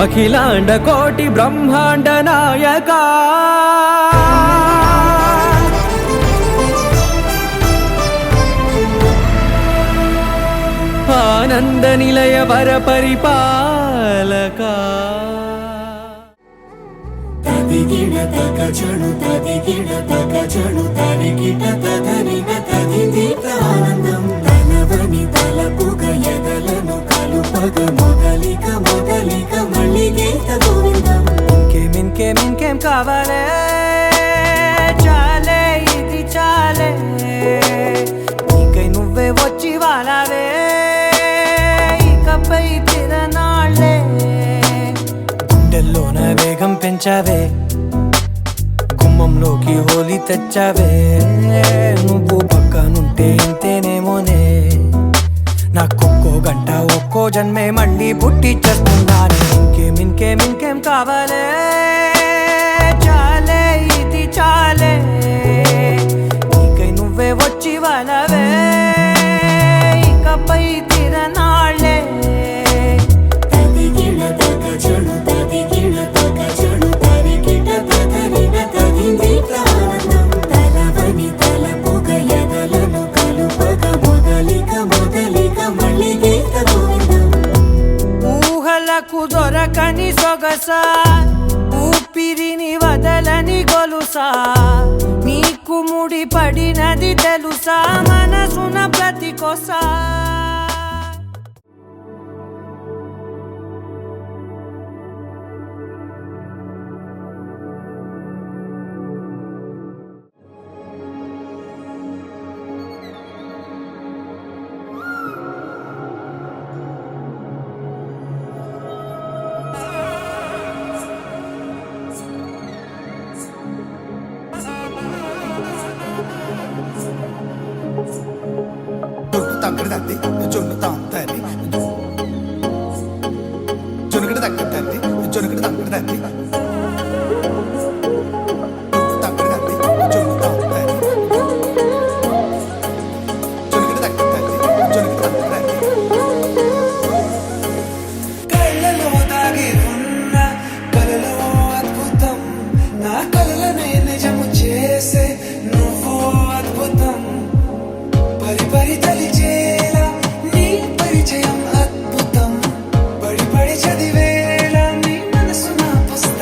అఖిలాండ కోటి బ్రహ్మాండ నాయక ఆనంద నిలయ వర పరిపాలక తదిగిడ తగ చడు తదిగిడ తగ చడు తరిగిట తదరిన తదిదీత ఆనందం తనవని తలపుగ ఎదలను కలుపగ మొదలిక మొదలిక మళ్ళీ గీత గోవిందం. ఇంకేం కావాలే చాలే ఇది చాలే నీకై నువ్వే వచ్చి వాలావే ఇకపై తిరనాళ్ళే గుండెల్లోన వేగం పెంచావే గుమ్మంలోకి హోలీ తెచ్చావే నువ్వు పక్కనుంటే ఇంతేనేమోనే నాకొక్కో గంట ఒక్కో జన్మే మళ్ళీ పుట్టి చేస్తున్నానే. ఇంకేం కావాలే చాలే ఇది చాలే నీకై నువ్వే వచ్చి వాళ్ళవే ఇకపై తిరనాళ్ళే. తదిగిడ తగ చడు తదిగిడ తగ చడు తరిగిట తదరిన తదిదీత ఆనందం తనవని తలపుగ ఎదలను కలుపగ మొదలిక మొదలిక మళ్ళీ గీత గోవిందం. ఊహలకు దొరకని సొగసా ఊపిరిని వదలని గొలుసా నీకు ముడి పడినది తెలుసా మనసున ప్రతి కొసా. తగ్గడదండి జొన్ను తాంతండి జొనుగడ తగ్గదండి జొనుగడ తగ్గదండి తగ్గదండి జొన్ను తాంతండి జొనుగడ తగ్గదండి జొనుగడ తగ్గదండి. కళ్ళలో దాగి ఉన్న కలలో అద్భుతం నా కలలనే నిజము చేసే నువ్వు అద్భుతం పరి పరి తలిచేలా నీ పరిచయం అద్భుతం పడి పడి చదివేలా నీ మనసు నా పుస్తకం.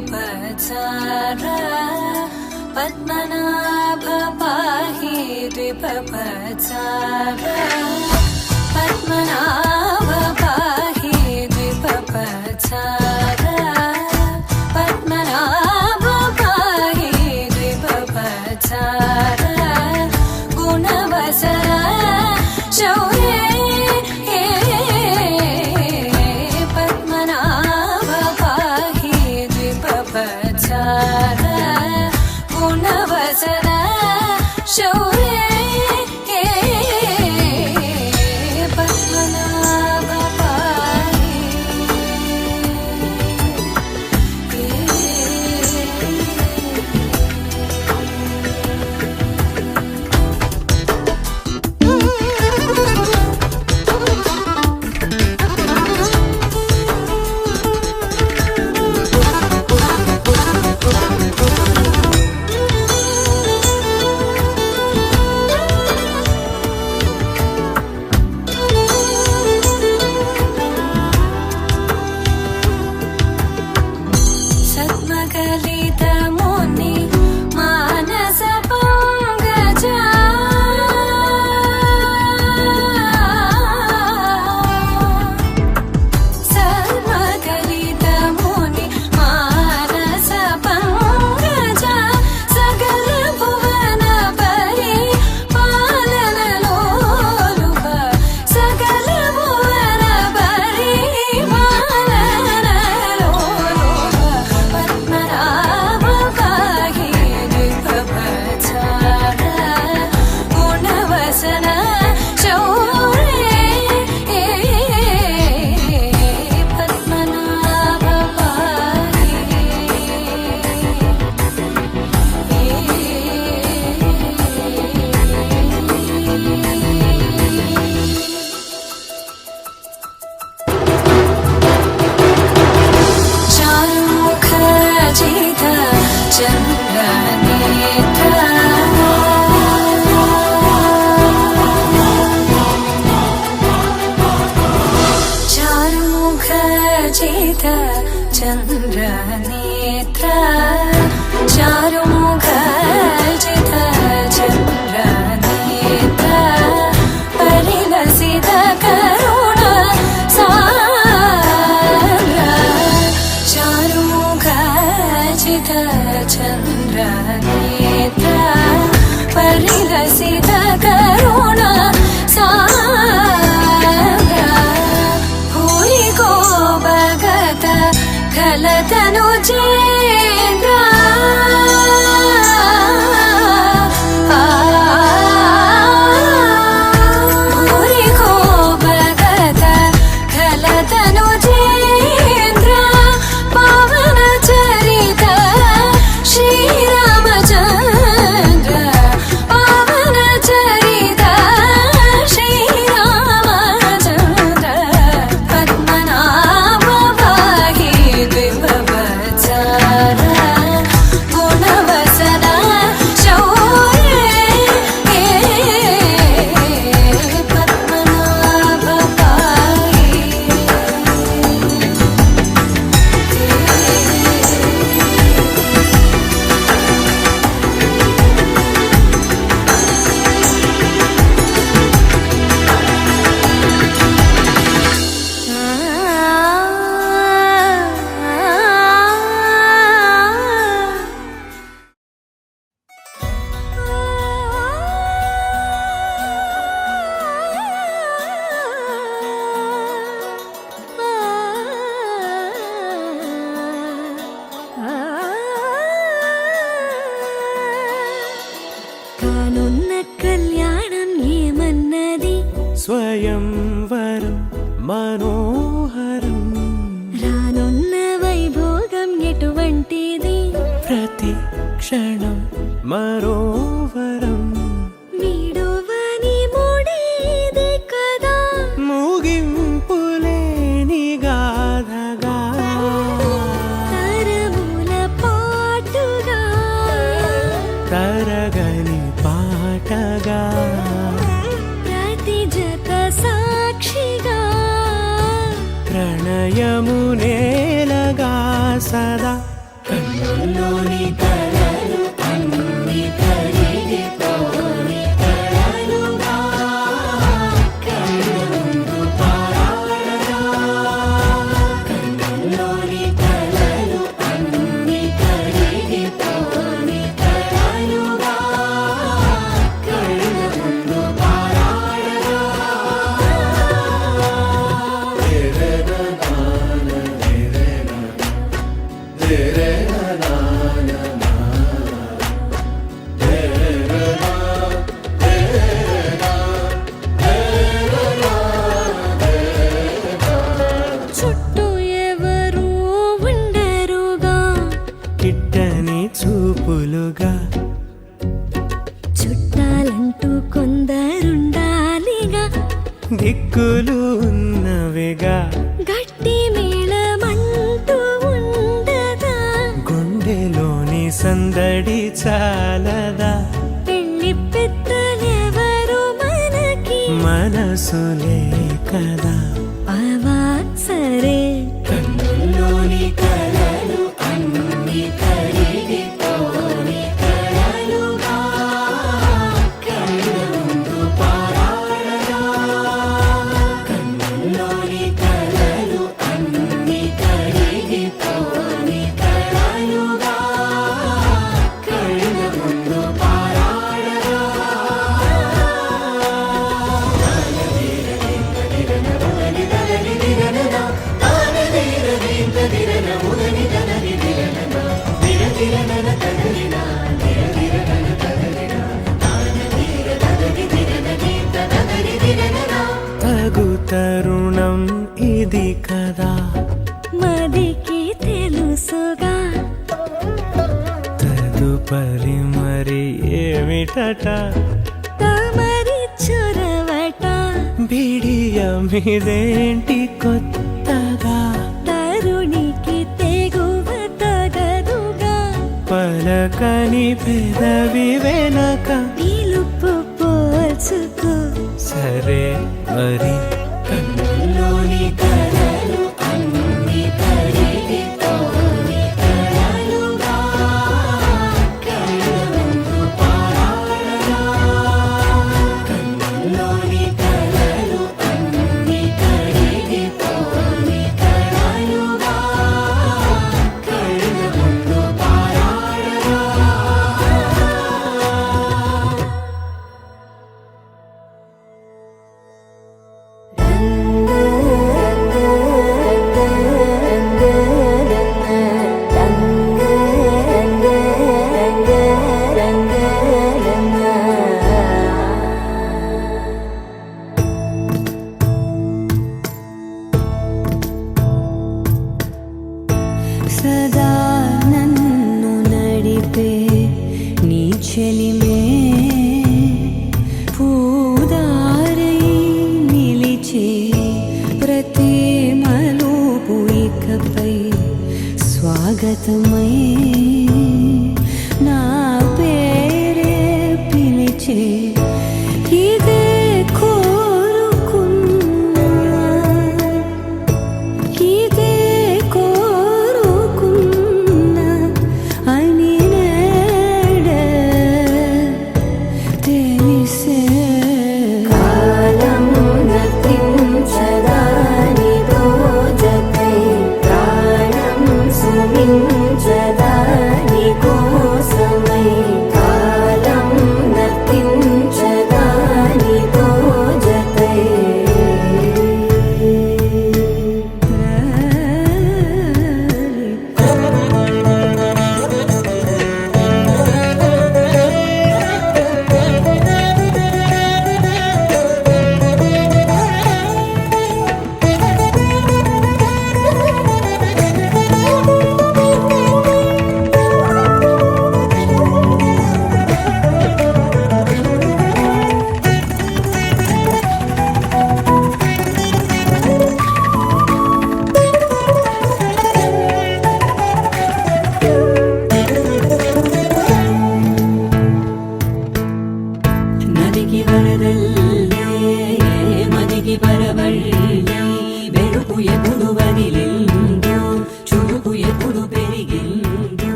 द्विपपचारा पद्मनाभ पाहि द्विपपचारा पद्मनाभ पाहि द्विपपचारा पद्मनाभ पाहि द्विपपचारा गुणवसरा शौर्ये पद्मनाभ पाहि द्विपपचारा गुणवसरा शौर्ये पद्मनाभ पाहि सद्मकलितमुनि मानस पंकजा सद्मकलितमुनि मानस पंकजा सकल भुवन परि पालन लोलुप सकल भुवन परि पालन लोलुप पद्मनाभ पाहि द्विपपचारा गुणवसना शौर्ये पद्मनाभ पाहि चारुमुखजित चन्द्रनेत्र चारुमुखजित चन्द्रनेत्र चारुमुखजित चन्द्रनेत्र परिलसित करुण सान्द्र चारुमुखजित चन्द्रनेत्र परिलसित करुण सान्द्र भूरि को भगत खलतनु चेन्द्र भूरि को भगत खलतनु चेन्द्र पावन चरित श्रीरामचन्द्र पावन चरित श्रीरामचन्द्र पद्मनाभ पाहि द्विपपचारा गुणवसना शौर्ये पद्मनाभ पाहि కానున్న కళ్యాణం ఏమన్నది స్వయంవరం మనోహరం రానున్న వైభోగం ఎటువంటిది ప్రతి క్షణం మరోవరం వీడువని ముడిది కదా ముగింపులేని గాథగా తరముల పాటుగా తరగని పాటగా ప్రతి జత సాక్షిగా ప్రణయము నేలగా సదా చుట్టూ ఎవరు ఉండరుగా కిట్టని చూపులుగా చుట్టాలంటూ కొందరుండాలిగా దిక్కులు ఉన్నవిగా గట్టి మేళమంటూ ఉండదా గుండెలోని సందడి చాలదా పెళ్లి పెద్దలెవరు మనకి మనసులే కదా అవా సరే కన్నుల్లోని కలలు అన్ని కరిగిపోని కలలుగా కళ్ళ ముందు పారాడగా కన్నుల్లోని కలలు అన్ని కరిగిపోని కలలుగా కళ్ళ ముందు పారాడగా తగు తరుణం ఇది కదా మదికి తెలుసుగా తదుపరి మరి ఏమిటట తమరి చొరవట బిడియమిదేంటి కొత్తగా తరుణికి తెగువ తగదుగా పలకని పెదవి వెనక పిలుపు పోల్చుకో సరే మరి కన్నుల్లోని కలలు అన్ని కరిగిపోని కలలుగా కళ్ళ ముందు పారాడగా కన్నుల్లోని కలలు అన్ని కరిగిపోని కలలుగా కళ్ళ ముందు పారాడగా సదా నన్ను నడిపే నీ చెలిమే పూదారై నిలిచే ప్రతి మలుపు ఇకపై స్వాగతమై నా పేరే పిలిచే ఇదే కోరుకున్నా ఇదే కోరుకున్నా అని నేడే తెలిసే కాలం నతించదాని రోజకై ప్రాణం సుమించదాని కోసమై కాలం నతించదాని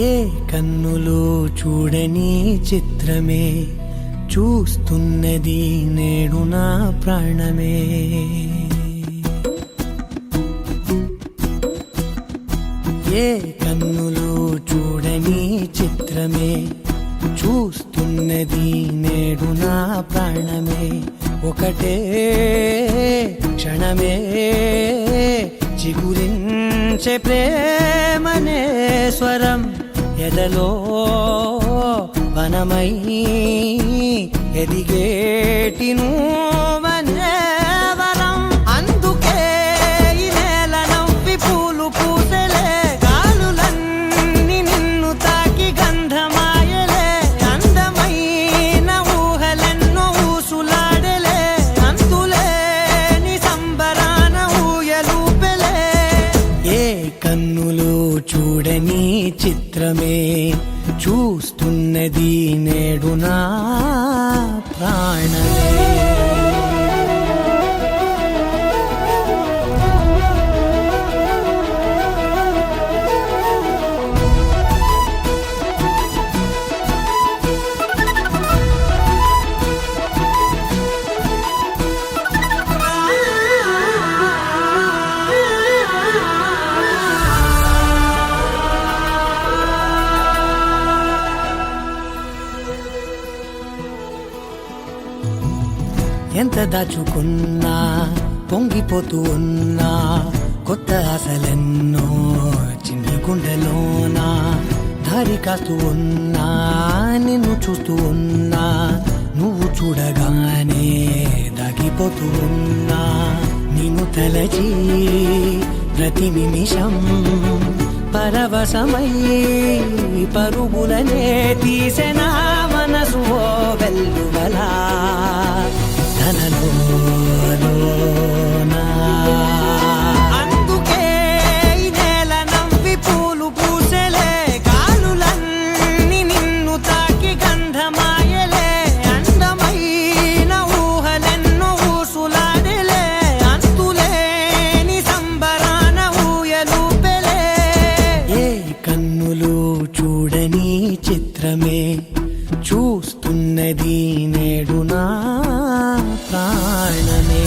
ఏ కన్నులు చూడని చిత్రమే చూస్తున్నది నేడు నా ప్రాణమే. ఏ కన్నులు చూడని చిత్రమే చూస్తున్నది నేడు నా ప్రాణమే. ఒకటే క్షణమే చిగురించే ప్రేమనే స్వరం ఎదలో వనమై ఎదిగేటి నువ్వనే వరం. అందుకే ఈ నేల నవ్వి పూలు పూసెలే, గాలులన్నీ నిన్ను తాకి గంధమాయలే. అందమైన ఊహలెన్నో ఊసులాడలే, అంతులేని సంబరాన ఊయలూపెలే. ఏ కన్నులు చూడని చిత్రమే చూస్తున్నది నేడు నా ప్రాణమే. ఎంత దాచుకున్నా పొంగిపోతూ ఉన్నా, కొత్త ఆశలెన్నో చిన్ని గుండెలోనా. దారి కాస్తూ ఉన్నా, నిన్ను చూస్తూ ఉన్నా, నువ్వు చూడగానే దాగిపోతూ ఉన్నా. నిన్ను తలచి ప్రతి నిమిషం పరవశమై పరుగులనే తీసెనా మనసు ఓ వెల్లువలా. అందుకే ఈ నేల నవ్వి పూలు పూసెలే, గాలులన్నీ నిన్ను తాకి గంధమాయలే. అందమైన ఊహలెన్నో ఊసులాడలే, అంతులేని సంబరాన ఊయలూపెలే. ఏ కన్నులు చూడని చిత్రమే చూస్తున్నది నేడు నా ప్రాణమే.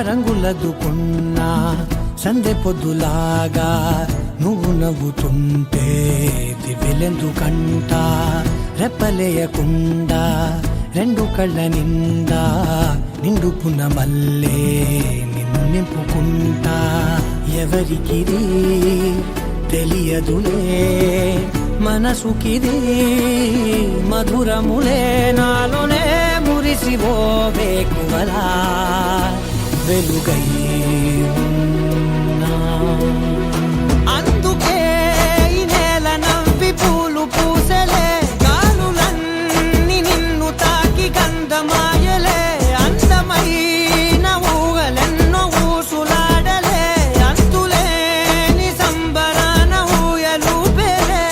రంగులదుకున్నా సందె పొద్దులాగా నువ్వు నవ్వుతుంటే దివ్వెలెందుకంట. రెప్పలేయకుండా రెండు కళ్ళ నిండా నిండుకున్న మల్లే నిన్ను నింపుకుంటా. ఎవరికిది తెలియదులే మనసుకిది మధురములే, నాలోనే మురిసివో వేకువలా వెలుగై ఉన్నా. అందుకే ఈ నేల నవ్వి పూలు పూసెలే, గాలులన్నీ నిన్ను తాకి గంధమాయలే. అందమైన ఊహలెన్నో ఊసులాడలే, అంతులేని సంబరాన ఊయలూపెలే.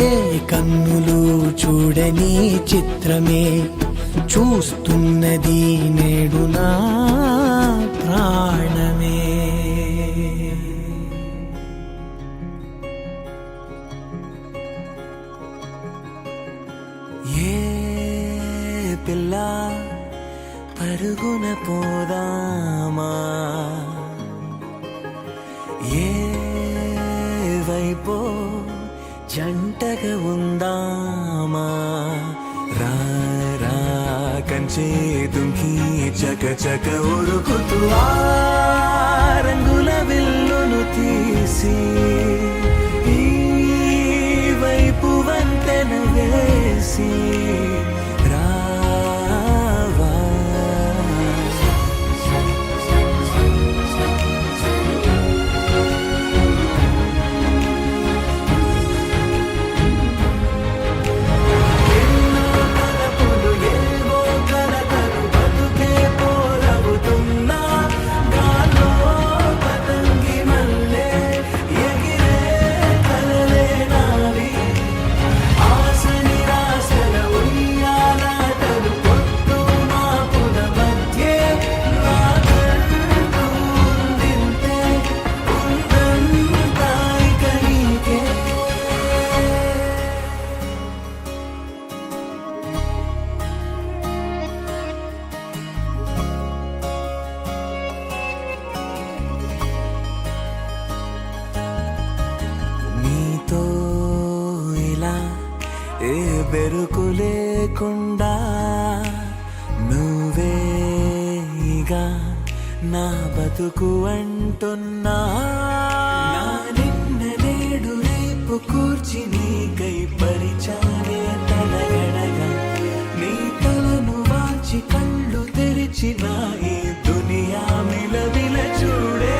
ఏ కన్నులు చూడని చిత్రమే చూస్తున్నది నేడు నా ప్రాణమే. ఏ పిల్ల పరుగున పోదామా, ఏ వైపో జంటగా ఉందామా. రా రా కంచే తుంకి చక చక ఉరుకుతూ ఆ రంగుల విల్లును తీసి ఈ వైపు వంతెన చేసి రావా ఎన్నో తలపులు ఏవో కలతలు బతుకే పోలవుతున్నా గాలో పతంగి మల్లె ఎగిరే కలలే నావి ఆశ నిరాశల ఉయ్యాలాటలు పొద్దు మాపుల మధ్యే నాకంటూ ఉందింతే ఉందంతా ఇక నీకే నీతో ఇలా ఏ బెరుకు లేకుండా నువ్వేగా నా బతుకు అంటున్నా నా నిన్న నేడు రేపు కూర్చి నీకై పరిచానే తలగడగా నీ తలను వాచి కళ్ళు తెరిచిన ఈ దునియా మిలవిల చూడే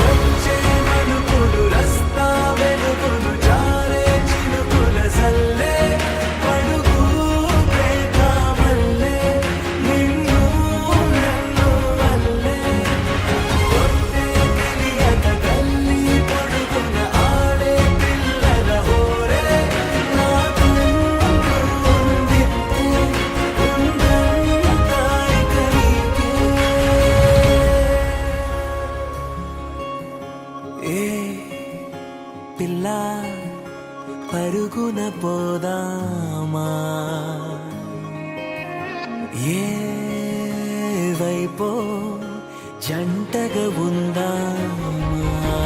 వచ్చే మలుపులు రస్తా వెలుగులు జారే చినుకుల సల్లే పడుగు ప్రేత మల్లె నిన్ను నన్ను వల్లే కొట్టే తెలియక గల్లీ పొడుగున ఆడే పిల్లల హోరే నాకంటూ ఉందింతే ఉందంతా ఇక నీకే ఏ పిల్ల పరుగున పోదామా ఏ వైపో జంటగా ఉందామా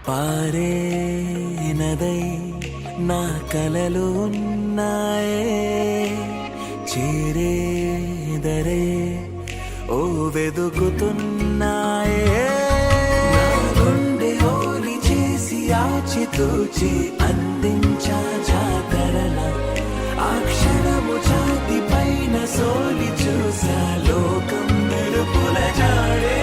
పారే నదై నా కలలు ఉన్నాయే చేరేదరే ఓ వెదుకుతున్నాయే నా గుండె ఓలి చేసి ఆచితూచి అందించా జాతరల ఆ క్షణము ఛాతి పైన సోలి చూసా లోకం మెరుపుల జాడే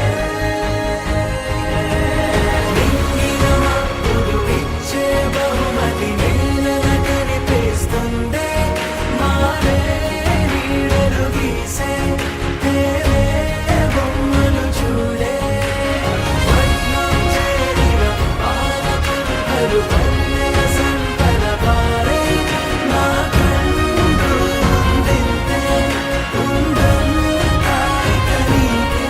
ఇచ్చే బహుమతి నేలన కనిపిస్తుందే మారే నీడలు గీసే తేరే బొమ్మలు చూడే పట్నం చేరిన పాలకులు పల్లెల సంపద పారే నా కంటూ ఉందింతే ఉందంతా ఇక నీకే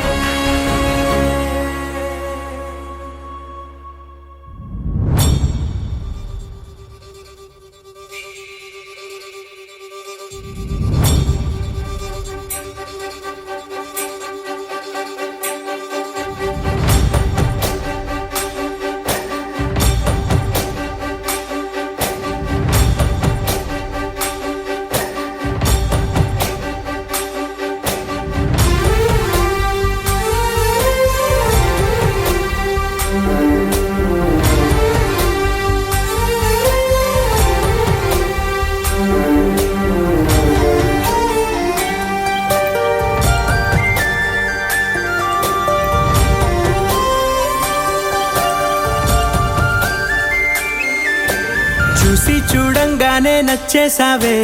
చూసి చూడంగానే నచ్చేసావే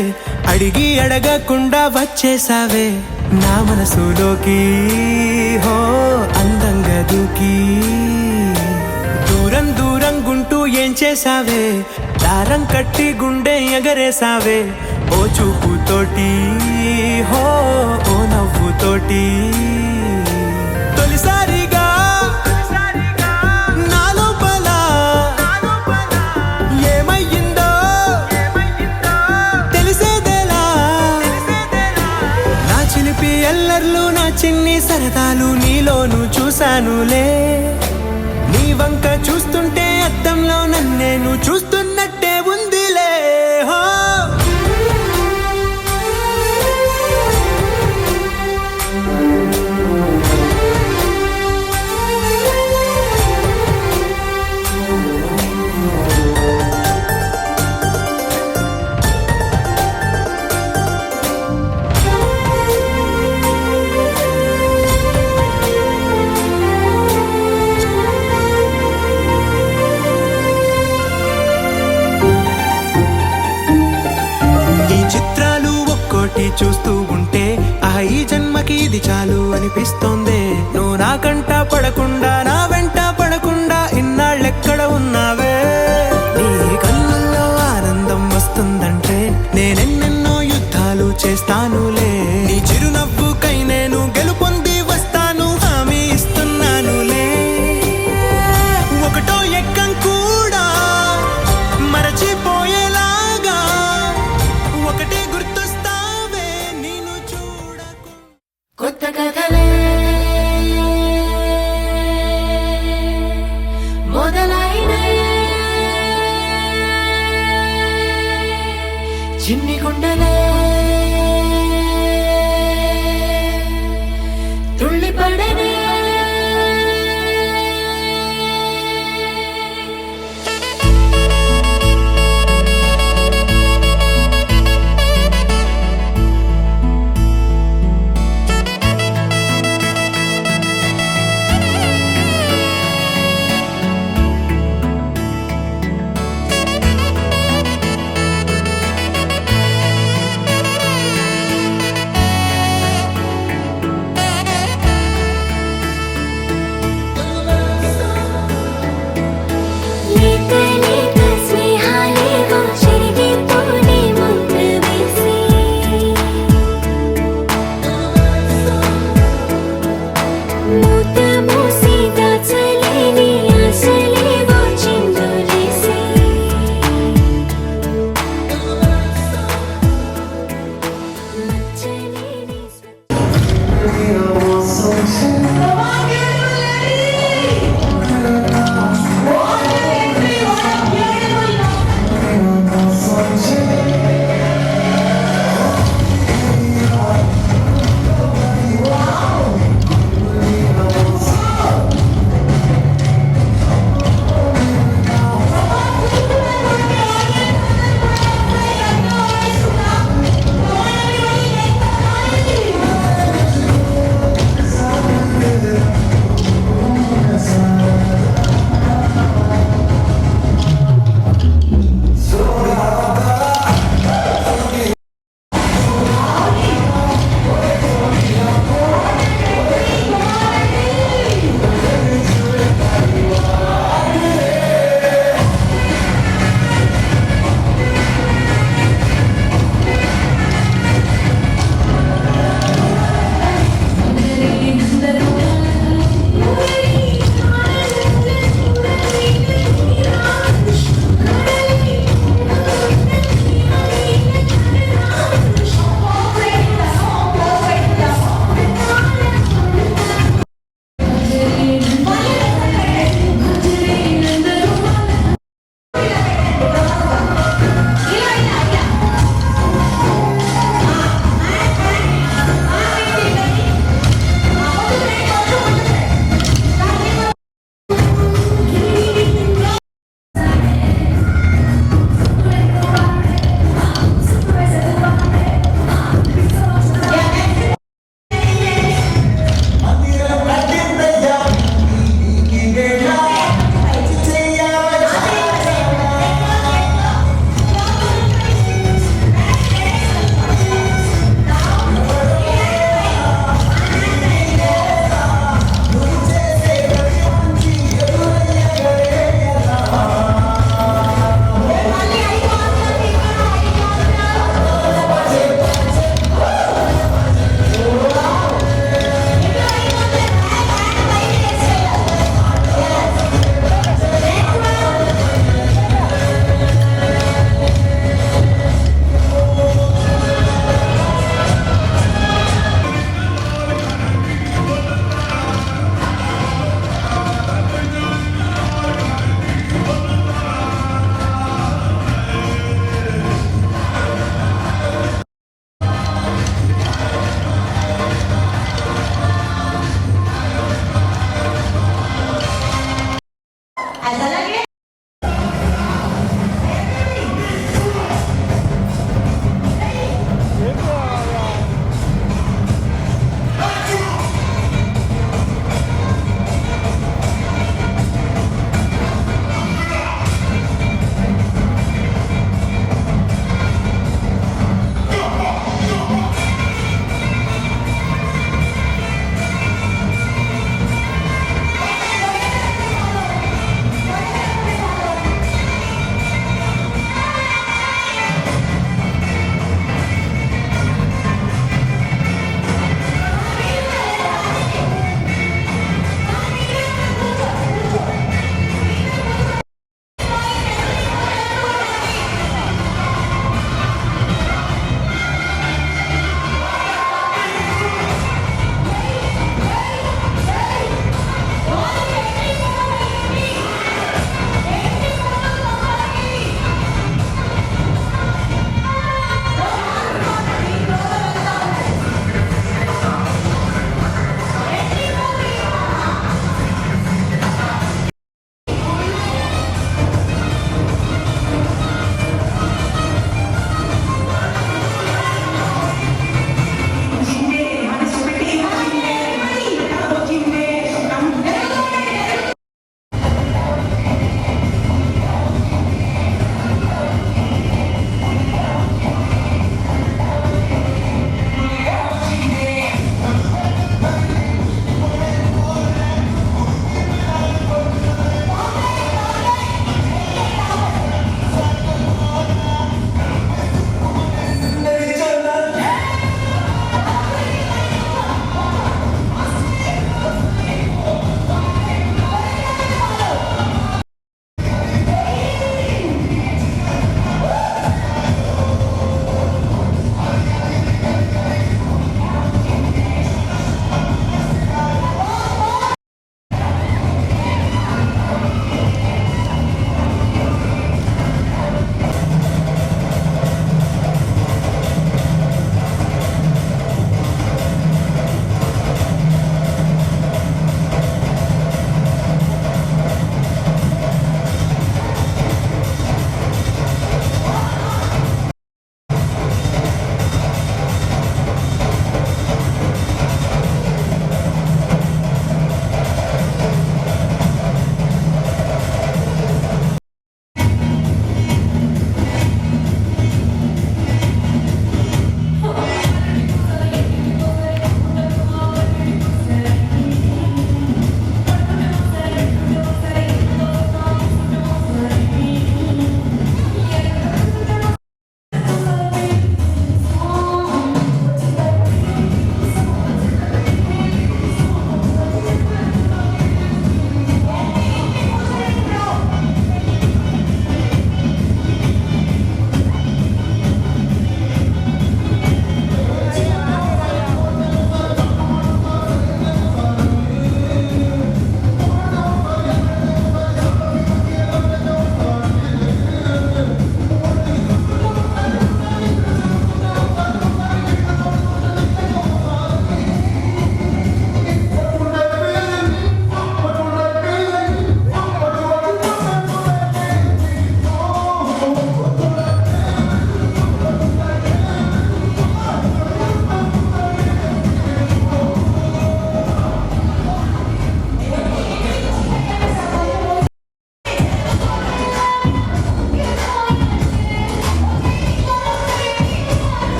అడిగి అడగకుండా వచ్చేసావే నా మనసులోకి హో అందంగా దూకి దూరం దూరం గుంటూ ఏం చేసావే దారం కట్టి గుండె ఎగరేసావే ఓ చూపుతోటి హో ఓ నవ్వుతోటి తొలిసారిగా నా లోపల ఏమయ్యిందో తెలిసేదేలా నా చిలిపి ఎల్లర్లు నా చిన్ని సరదాలు నీలోను చూశానులే, నీ వంక చూస్తుంటే అద్దంలో నన్నేను చూస్తున్నట్టే ఉందిలే. హో ఈ చిత్రాలు ఒక్కోటి చూస్తూ ఉంటే ఈ జన్మకి ఇది చాలు అనిపిస్తోందే. నువ్వు నా కంట పడకుండా, నా వెంట పడకుండా ఇన్నాళ్ళెక్కడ ఉన్నావే. నీ కళ్ళల్లో ఆనందం వస్తుందంటే నేనెన్నెన్నో యుద్ధాలు చేస్తానులే. నీ చిరునవ్వుకై నేను గెలుపొంది వస్తాను, హామీ ఇస్తున్నానులే. ఒకటో ఎక్కం కూడా మరచిపోయేలాగా ఒకటే గుర్తొస్తావే నేను చూడకు. కొత్త కథలే మొదలైనయే, చిన్ని గుండెలే తుళ్ళిపడనే.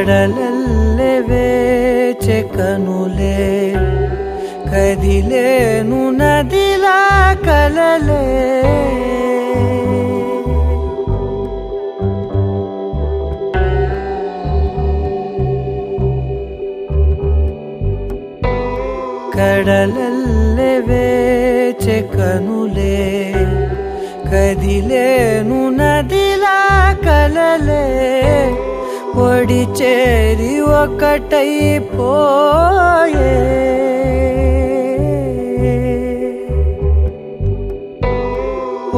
కడలల్లె వేచె కనులే కదిలేను నదిలా కలలే కడలల్లె వేచె కనులే కదిలేను నదిలా కలలే ఒడి చేరి ఒకటైపోయే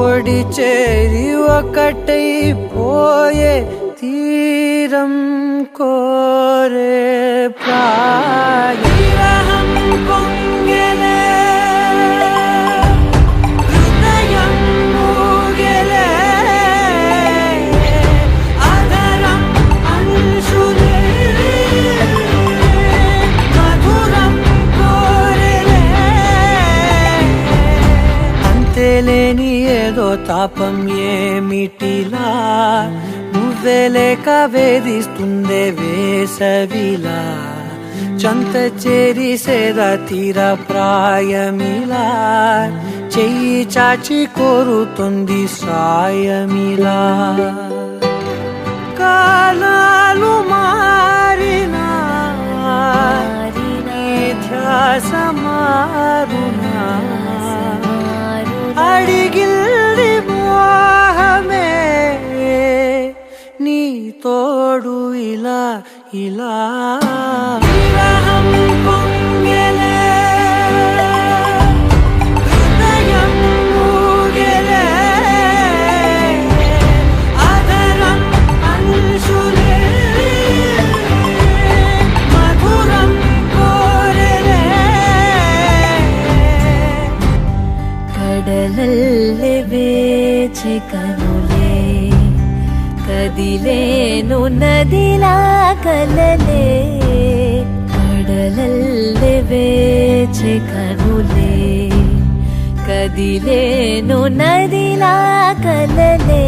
ఒడి చేరి ఒకటైపోయే తీరం కోరే ప్రాయం పొంగెలే హృదయం మూగెలే ఆదరం అంశులే మధురం కోరెలే అంతేలేని ఏదో తాపం ఏమిటిలా నువ్వే లేక వేధిస్తుందే వేసవిలా చంత చేరి సేద తీర ప్రాయమిలా చెయ్యి చాచి కోరుతుంది సాయమిలా కాలాలు మారినా నీ ధ్యాస మారునా అడిగిల్ది మోహమే నీ తోడు ఇలా ఇలా విరహం పొంగెలే హృదయం మూగెలే ఆదరం అంశులే మధురం కోరెలే కడలల్లె వేచె కనులే కదిలేను నదిలా కలలే కడలల్లె వేచె కనులే కదిలేను నదిలా కలలే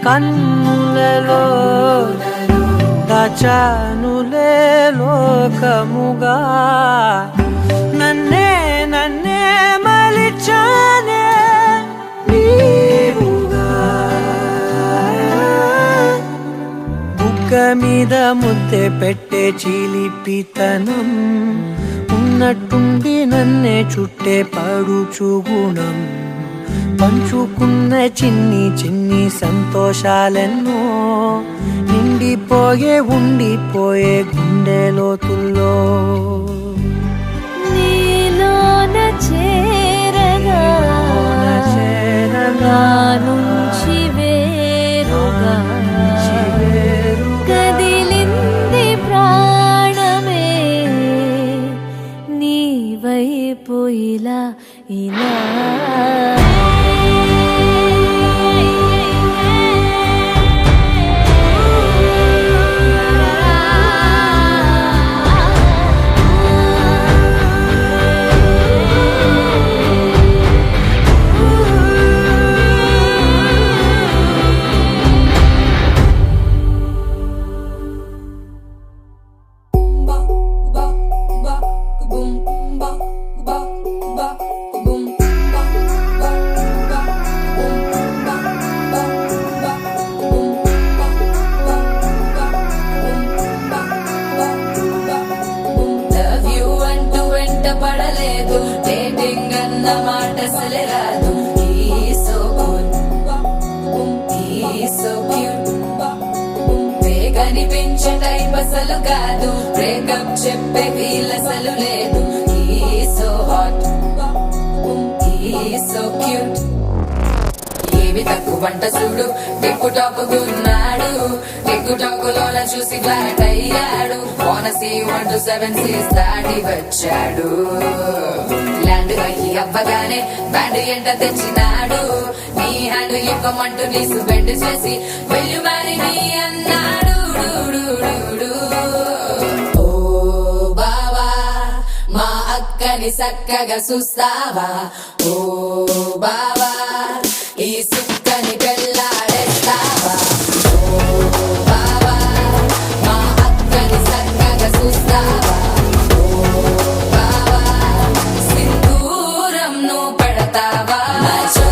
కన్నులలో దాచానులే లోకముగా నన్నే నన్నే మలిచానే నీవుగా బుగ్గ మీద ముద్దె పెట్టే చిలిపితనం ఉన్నట్టుండి నన్నే చుట్టే పడుచు గుణం పంచుకున్న చిన్ని చిన్ని సంతోషాలెన్నో నిండిపోయే ఉండిపోయే గుండె లోతుల్లో నీలోన చేరగా నుంచి వేరుగా కదిలింది ప్రాణమే నీ వైపు ఇలా ఇలా పడలేదు డేటింగ్ అన్న మాట అసలే రాదు సో క్యూట్ కనిపించే టైప్ అసలు కాదు బ్రేకప్ చెప్పే వీల్ అసలు లేదు సో హాట్ సో క్యూట్ ఏమి తక్కువ వంట చూడు టిక్కు టాకున్నాడు టిక్కు టాకులోన చూసి ఫ్లాట్ అయ్యాడు వానసీ 1 to 7 సీస్ దాటి వచ్చాడు ల్యాండ్ అయ్యి అవ్వగానే బ్యాండ్ ఎంట తెచ్చినాడు నీ హ్యాండ్ ఇవ్వమంటూ నీసు బెండ్ చేసి వెళ్ళు మరి నీ అన్నాడు ఓ బావా మా అక్కని చక్కగా చూస్తావా ఓ బావా ఈ సుక్కని పెళ్ళాడేస్తావా ఓ బావా మా అక్కని చక్కగా చూస్తావా ఓ బావా సింధూరం నువ్వు పెడతావా మచో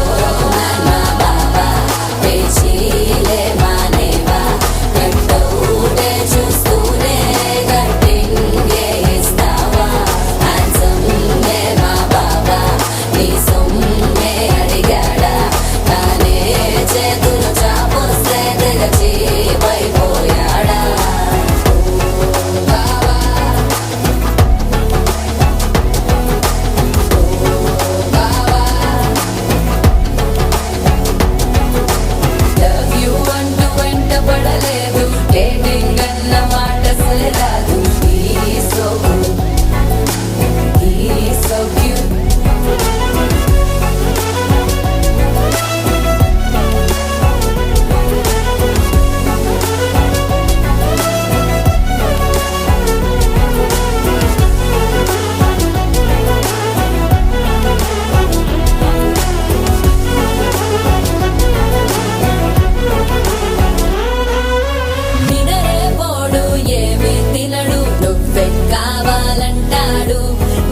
నా బావా పేచీలే మానేవా కట్టౌటే చూస్తూనే కట్టింగే ఇస్తావా హ్యాండ్సమ్మే మా బావా నీ సొమ్మే అడిగాడా తానే చేతులు చాపొస్తే తెగచి పైపోయాడా బావా లవ్ యూ అంటూ వెంట పడలేదు డేటింగ్ అన్న మాట సరిరాదు సో క్యూట్ నినరే పోడు ఏమి తినడు నువ్వే కావాలంటాడు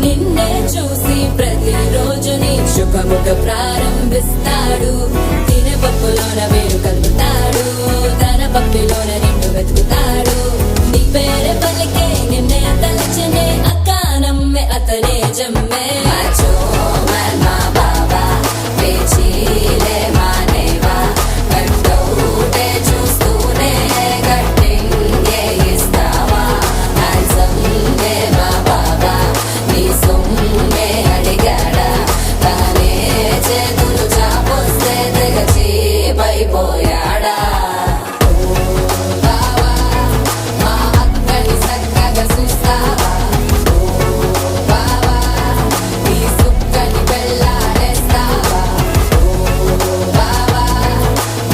నిన్నే చూసి ప్రతిరోజు నీ శుభముఖ ప్రారంభిస్తాడు తినే పప్పులోన వేరు కలుపుతాడు తన పప్పిలోన నిన్ను వెతుకుతాడు నీ పేరే పలికే నిన్నే తలచనే అక్క నమ్మే అతనే జమ్మే మచో మా బాబా పేచీలే మానేవా కట్టౌటే చూస్తూనే కట్టింగే ఇస్తావా హ్యాండ్సమ్మే మా బాబా నీ సొమ్మే అడిగాడా తానే చేతులు చాపొస్తే తెగచి పైపోయాడా బావా మా అక్కని చక్కగా చూస్తావా బావా నీ సుక్కని పెళ్ళాడేస్తావా బావా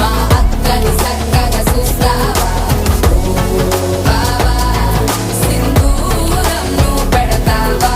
మా అక్కని చక్కగా చూస్తావా బావా సింధూరం నువ్వు పెడతావా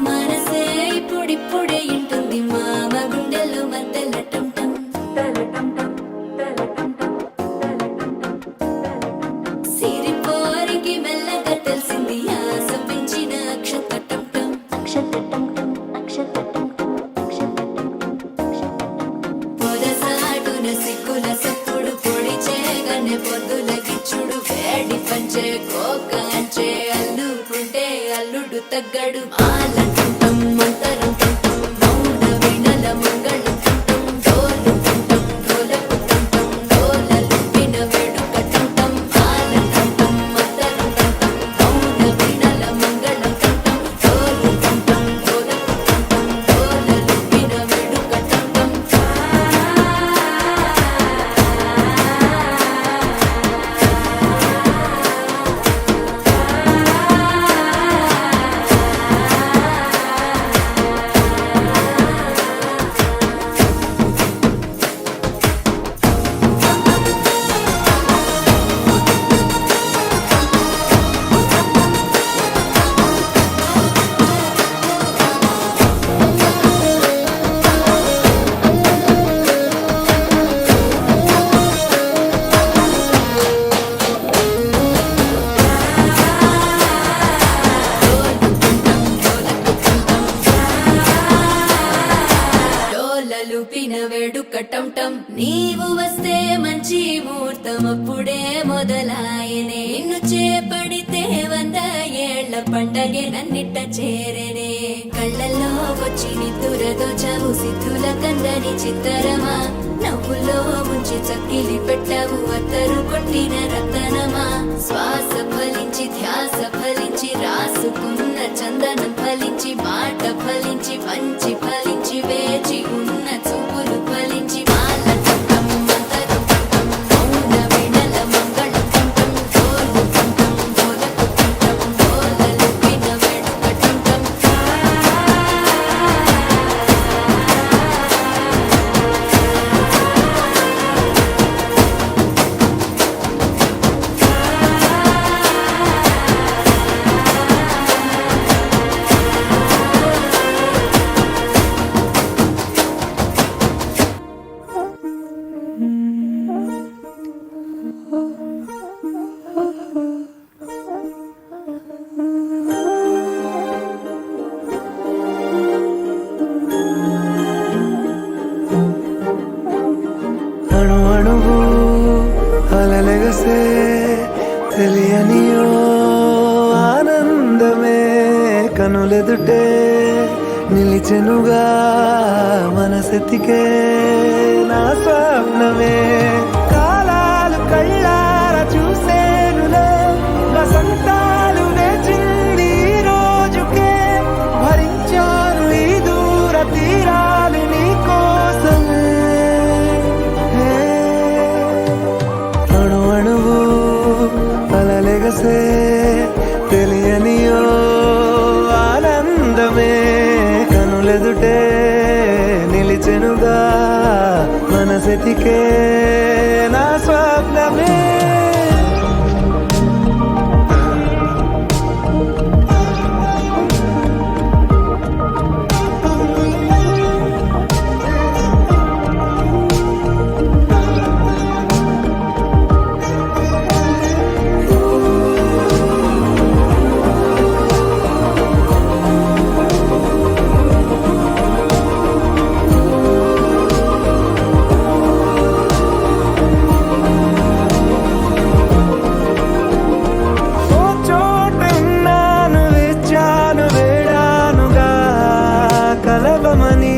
మనసే ఇప్పుడిప్పుడే ఇంటుంది మామ గుండెల్లో మధ్యలో టం సిరిపోరికి మెల్లగా తెలిసింది ఆశ పెంచిన అక్షతటం పొదసాటున సిగ్గుల సప్పుడు పొడి చేయగానే పొద్దుల గిచ్చుడు వేడి పంచే కోకాంచే అల్లుకుంటే అల్లుడు తగ్గడు ఆలంటుంటం మంతరం టుంటం మౌన వినల మంగళం టుంటం డోలు టుంటం డోలకు టుంటం డోలలు విన వేడుక టుంటం ఆలంటుంటం మంతరం టుంటం మౌన వినల మంగళం టుంటం డోలు టుంటం డోలకు టుంటం డోలలు విన వేడుక టుంటం వచ్చి ముహూర్తం అప్పుడే మొదలాయనే నిన్ను చేపడితే 100 ఏళ్ల పండగే నన్నిట్ట చేరేనే కళ్ళల్లో వచ్చి నిద్దురతో చవు సిద్ధుల కందని చిత్తరమా నవ్వులో ముంచి చక్కిలి పెట్టావు అత్తరు కొట్టిన రతనమా శ్వాస ఫలించి ధ్యాస ఫలించి రాసుకున్న చందనం ఫలించి మాట ఫలించి పంచి ఫలించి వేచి ఉన్న చూపులు ఫలించి మాల చుట్టం మంతరం చుట్టం మౌన వెడల మంగళం చుట్టం గోలు చుట్టం గోలకు చుట్టం గోలలు విన వెడుక చుట్టం అణు అణువు అలలెగసే తెలియనియో ఆనందమే కనులెదుటే నిలిచెనుగా మనసెతికే నా స్వప్నమే కాలాలు కళ్ళార చూసేనులే వసంతాలు వేచింది ఈ రోజుకే భరించాను ఈ దూర తీరాలు నీ కోసమే అణు అణువు అలలెగసే తెలియనియో ఆనందమే కనులెదుటే నిలిచెనుగా మనసెతికే నా స్వప్నమే ఓ చోటున్నాను వేచాను వేడానుగా కలవమని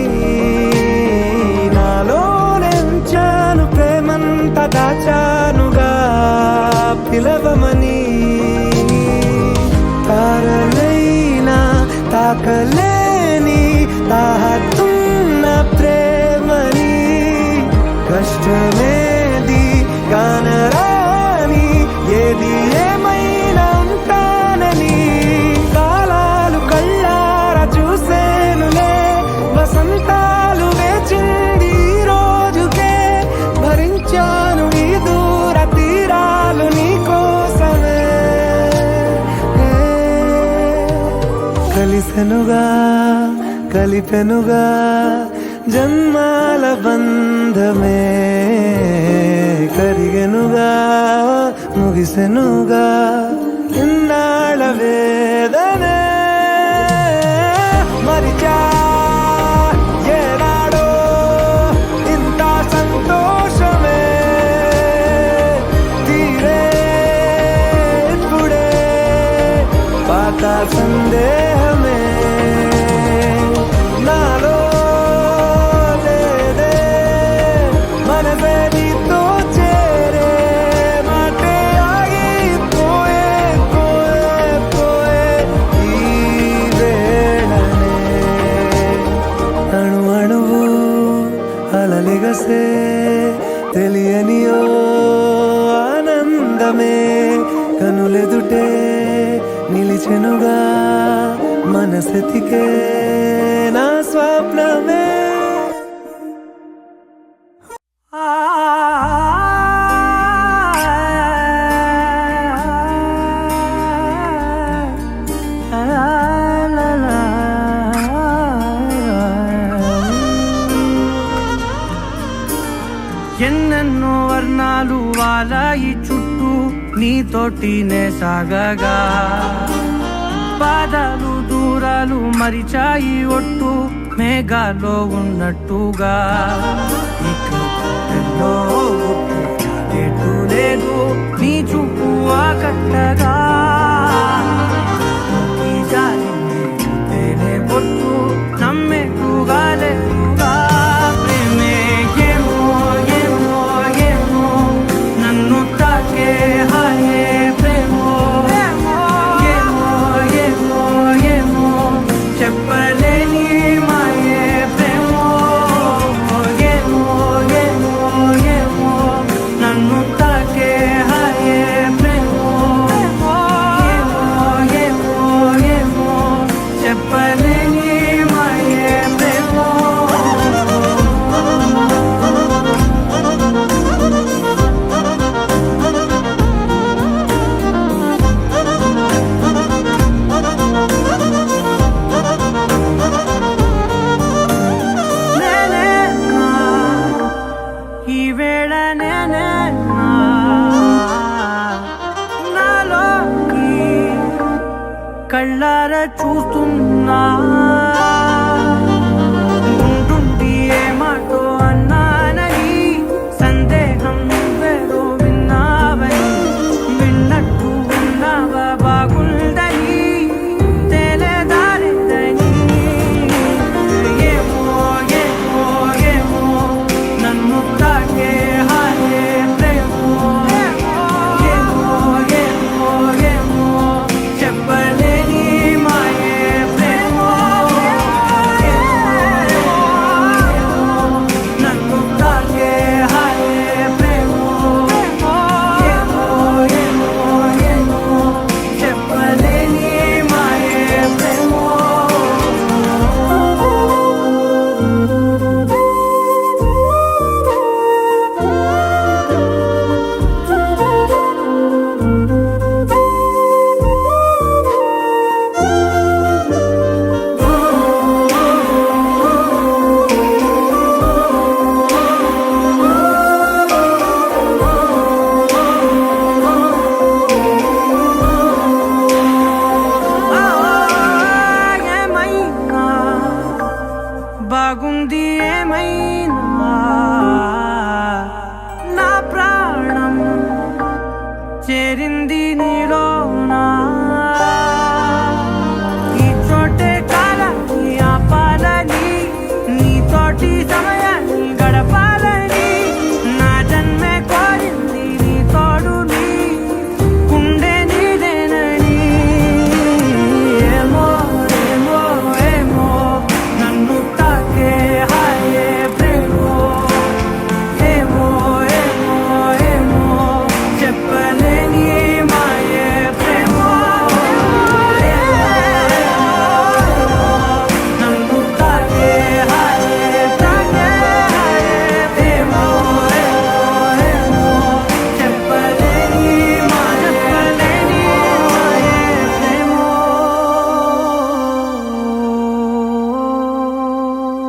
నాలో నెంచాను ప్రేమంత దాచానుగా పిలవమని తారలైనా తాకలేని తాహతున్న ప్రేమని కష్టమేది కానరాని ఏది ఏమైనా ఉంటానని కాలాలు కళ్ళార చూసేనులే వసంతాలు వేచింది ఈ రోజుకే భరించాను ఈ దూర తీరాలు నీ కోసమే కలిసెనుగా కలిపెనుగా జన్మాల బంధమే కరిగెనుగా ముగిసెనుగా ఇన్నాళ్ళ వేదనే మరిచా ఏనాడో ఇంత సంతోషమే తీరే ఇప్పుడే పాత సందేహమే నాలో లేదే మనసే నీతో చేరే మాటే ఆగిపోయే పోయే పోయే ఈ వేళనే అణు అణువు అలలెగసే తెలియనియో ఆనందమే కనులెదుటే నిలిచెనుగా మనసెతికే నా స్వప్నమే ఎన్నెన్నో వర్ణాలు వాలాయి చుట్టూ నీతోటినే సాగగా పాదాలు దూరాలు మరిచాయి ఒట్టు మేఘాలో ఉన్నట్టుగా ఇక ఎన్నో కళ్ళారా చూస్తున్నా ఉంటుండి ఏ మాటో అన్నానని సందేహం నువ్వేదో విన్నావని విన్నట్టు ఉన్నావా బాగుందని తెలియదారిద్దని ఏమో ఏమో ఏమో నన్ను తాకే హాయే ప్రేమో ఏమో ఏమో ఏమో చెప్పలేని మాయే ప్రేమో నన్ను తాకే హాయే ప్రేమో ఏమో ఏమో ఏమో చెప్పలేని మాయే ప్రేమో ఏమైనా బాగుంది ఏమైనా నా ప్రాణం చేరింది